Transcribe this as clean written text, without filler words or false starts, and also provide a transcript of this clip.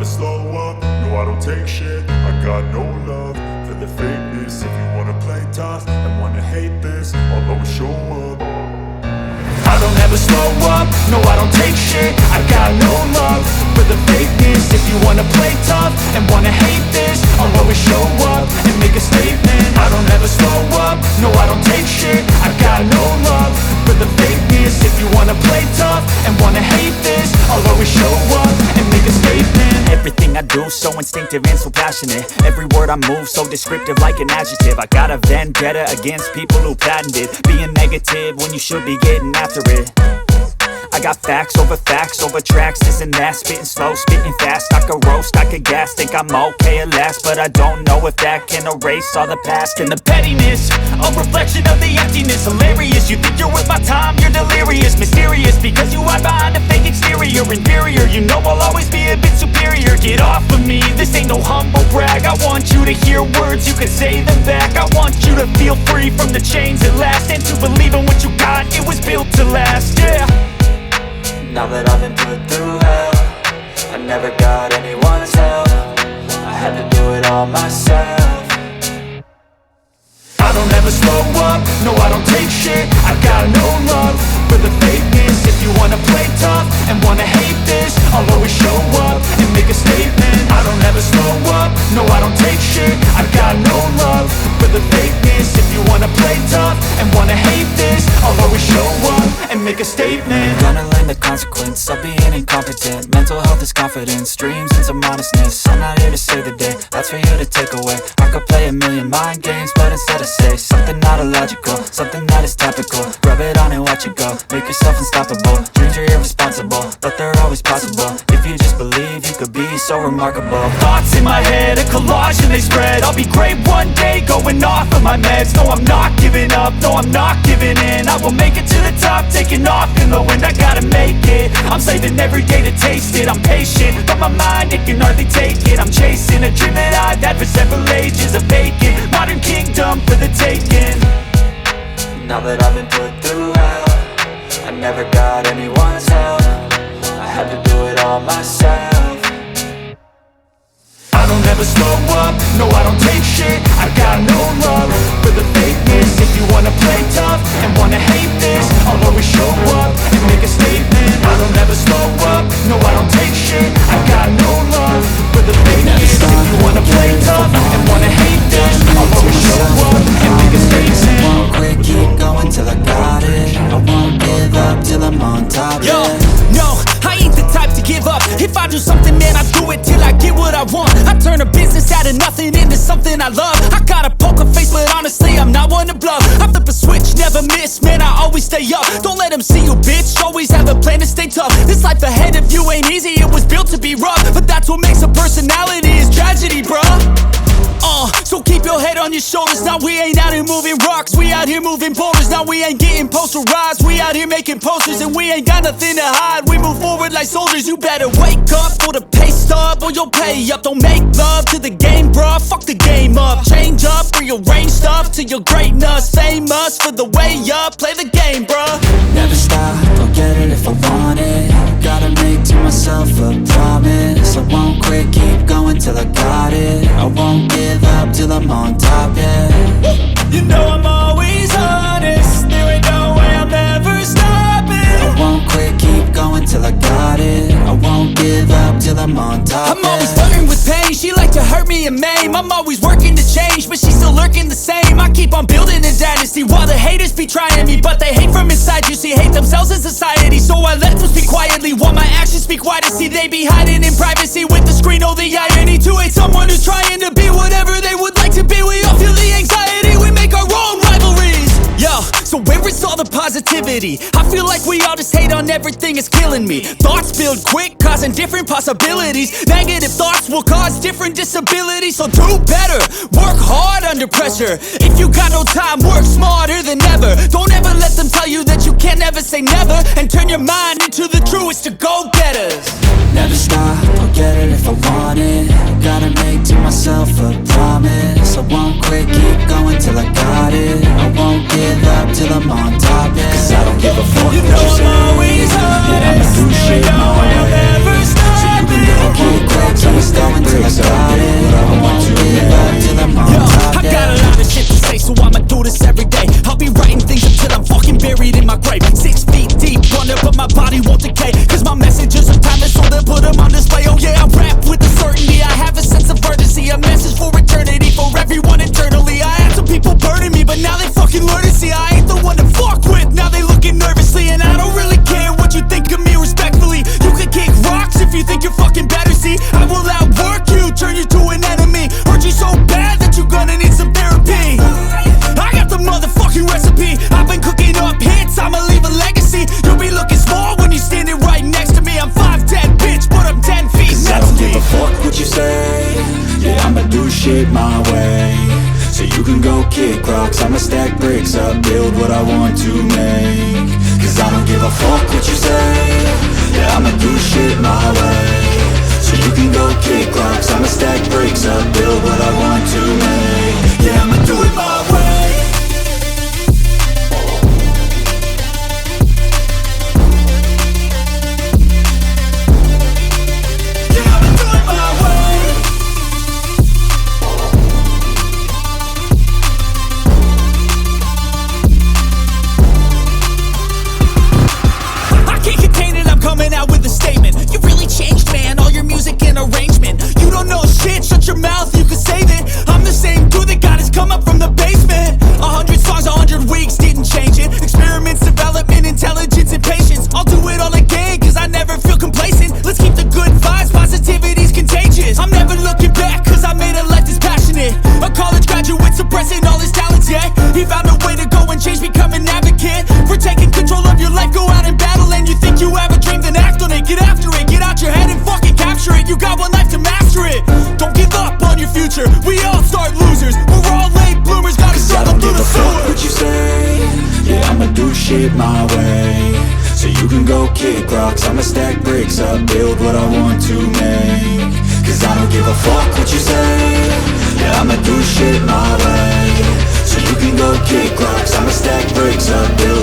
slow up, no I don't take shit. I got no love for the fakeness. If you wanna play tough and wanna hate this, I'll always show up. I don't ever slow up, no I don't take shit. I got no love for the fakeness. If you wanna play tough and wanna hate this, I'll always show up and make a statement. I don't ever slow up, no I don't take shit. I got no love for the fakeness. If you wanna play tough and wanna hate this, I'll always show up and make a statement. Everything I do so instinctive and so passionate. Every word I move so descriptive like an adjective. I got a vendetta against people who patented being negative when you should be getting after it. I got facts over tracks, this and that. Spitting slow, spitting fast, I could roast, I could gas. Think I'm okay at last, but I don't know if that can erase all the past. And the pettiness, a reflection of the emptiness. Hilarious, you think you're worth my time, you're delirious. Mysterious, because you hide behind a fake exterior. Inferior, you know I'll always be a bit superior. Get off of me, this ain't no humble brag. I want you to hear words, you can say them back. I want you to feel free from the chains at last, and to believe in what you got, it was built to last, yeah. Now that I've been put through hell, I never got anyone's help. I had to do it all myself. I don't ever slow up, no I don't take shit. I got no love for the fakeness. If you wanna play tough and wanna hate this, I'll always show up and make a statement. I don't ever slow up, no I don't take shit. I got no love for the fakeness. If you wanna play tough and wanna hate this, I'll always show up and make a statement. Gonna learn the consequence of being incompetent. Mental health is confidence, dreams and some modestness. I'm not here to save the day, that's for you to take away. I could play a million mind games, but instead I say something not illogical, something that is topical. Rub it on and watch it go, make yourself unstoppable. Dreams are irresponsible, but they're always possible. If you just believe, you could be so remarkable. Thoughts in my head, a collage and they spread. I'll be great one day, going off of my meds. No, I'm not giving up, no, I'm not giving in. I will make it to the top, taking off in the wind. I gotta make it, I'm saving every day to taste it. I'm patient, but my mind, it can hardly take it. I'm chasing a dream that I've had for several ages. A vacant, modern kingdom for the taking. Now that I've been put through hell, I never got anyone's help. I had to do it all myself. I don't ever slow up, no I don't take shit. I got no love for the fakeness. If you wanna play tough and wanna hate this, I'll always show up and make a statement. I don't ever slow up, no I don't take shit. I got no love for the fakeness. If you wanna play tough and wanna hate this, I'll always show up and make a statement. I won't quit, keep going till I got it. I won't give up till I'm on top. Yo, no, I ain't the type to give up. If I do something, man, I do it till I get what I want. I turn a business out of nothing into something I love. I got a poker face, but honestly, I'm not one to bluff. I flip a switch, never miss, man, I always stay up. Don't let them see you, bitch, always have a plan to stay tough. This life ahead of you ain't easy, it was built to be rough. But that's what makes a personality, is tragedy, bruh. So keep your head on your shoulders. Now we ain't out here moving rocks, we out here moving boulders. Now we ain't getting posterized, we out here making posters. And we ain't got nothing to hide, we move forward like soldiers. You better wake up for the pay stub, or you'll pay up. Don't make love to the game, bruh, fuck the game up. Change up, rearrange stuff to your greatness. Famous for the way up, play the game, bruh. Never stop, I'll get it if I want it. Gotta make to myself a promise. I won't quit, keep going till I got it. I won't give up till I'm on top, yeah. You know I'm always honest, there ain't no way I'm ever stopping. I won't quit, keep going till I got it. I won't give up till I'm on top, I'm always flirting with pain, she like to hurt me and maim. I'm always working to change, but she's still lurking the same. I keep on building a dynasty while the haters be trying me. But they hate from inside, you see, hate themselves in society. So I let them speak quietly while my actions speak wider. See, they be hiding in privacy with the screen, oh the irony. To hate someone who's trying to be whatever they would like to be. We all feel the anxiety, we make our own rivalries. Yo, so where is all the positivity? I feel like we all just hate on everything, it's killing me. Thoughts build quick, causing different possibilities. Negative thoughts will cause different disabilities. So do better, work hard under pressure. If you got no time, work smarter than ever. Don't ever let them tell you that you can't never say never. And turn your mind into the truest of go-getters. Never stop, I'll get it if I want it. Gotta make to myself a promise. I won't quit, keep going till I got it. I won't give up till I'm on top, yeah. Cause I don't give a fuck. You know I'm always honest, yeah, I'ma do there shit ain't no my way I'll way. ever stop So you can never keep quiet till you shit my way, so you can go kick rocks. I'ma stack bricks up, build what I want to make. Cause I don't give a fuck what you say. Yeah, I'ma do shit my way, so you can go kick rocks. I'ma stack bricks up, build what I want to make. Yeah, I'ma do it my way. Coming out with a statement. You really changed, man, all your music and arrangement. You don't know shit, shut your mouth, you can save it. I'm the same dude that got his come up from the basement. 100 songs, 100 weeks, didn't change it. Experiments, development, intelligence, and patience. I'll do it all again, cause I never feel complacent. Let's keep the good vibes, positivity's contagious. I'm never looking back, cause I made a life that's passionate. A college graduate suppressing all his talents, yeah. He found a way to go and change, become an advocate for taking control of your life, go out and battle. And you think you have a dream, then act on it. Get after it, get out your head and fucking capture it. You got one life to master it. Don't give up on your future, we all start losers. We're all late bloomers, gotta struggle through the sewer. I don't give a fuck what you say. Yeah, I'ma do shit my way, so you can go kick rocks. I'ma stack bricks up, build what I want to make. Cause I don't give a fuck what you say. Yeah, I'ma do shit my way, so you can go kick rocks. I'ma stack bricks up, build